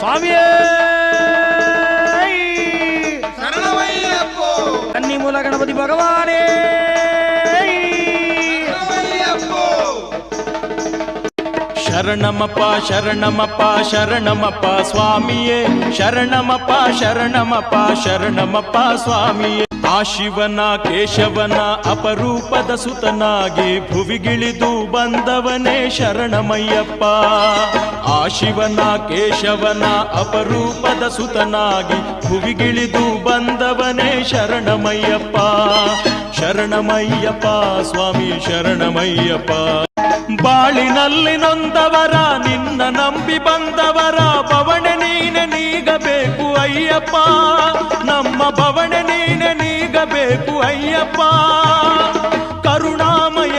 ಸ್ವಾಮಿಯೇ ಶರಣಮಯ್ಯಪ್ಪೋ ಕನ್ನಿಮೂಲ ಗಣಪತಿ ಭಗವಾನೇ ಶರಣಮಪ್ಪ ಶರಣಮಪ್ಪ ಶರಣಮಪ್ಪ ಸ್ವಾಮಿಯೇ ಶರಣಮಪ್ಪ ಶರಣಮಪ್ಪ ಶರಣಮಪ್ಪ ಸ್ವಾಮಿಯೇ ಆ ಶಿವನ ಕೇಶವನ ಅಪರೂಪದ ಸುತನಾಗಿ ಭುವಿಗಿಳಿದು ಬಂದವನೇ ಶರಣಮಯ್ಯಪ್ಪ ಆ ಶಿವನ ಕೇಶವನ ಅಪರೂಪದ ಸುತನಾಗಿ ಭುವಿಗಿಳಿದು ಬಂದವನೇ ಶರಣಮಯ್ಯಪ್ಪ ಶರಣಮಯ್ಯಪ್ಪ ಸ್ವಾಮಿ ಶರಣಮಯ್ಯಪ್ಪ ಬಾಳಿನಲ್ಲಿ ನೊಂದವರ ನಿನ್ನ ನಂಬಿ ಬಂದವರ ಬವಣೆ ನೀನೆ ನೀಗಬೇಕು ಅಯ್ಯಪ್ಪ ನಮ್ಮ ಬವಣೆ ನೀನೆ ನೀಗಬೇಕು ಅಯ್ಯಪ್ಪ ಕರುಣಾಮಯ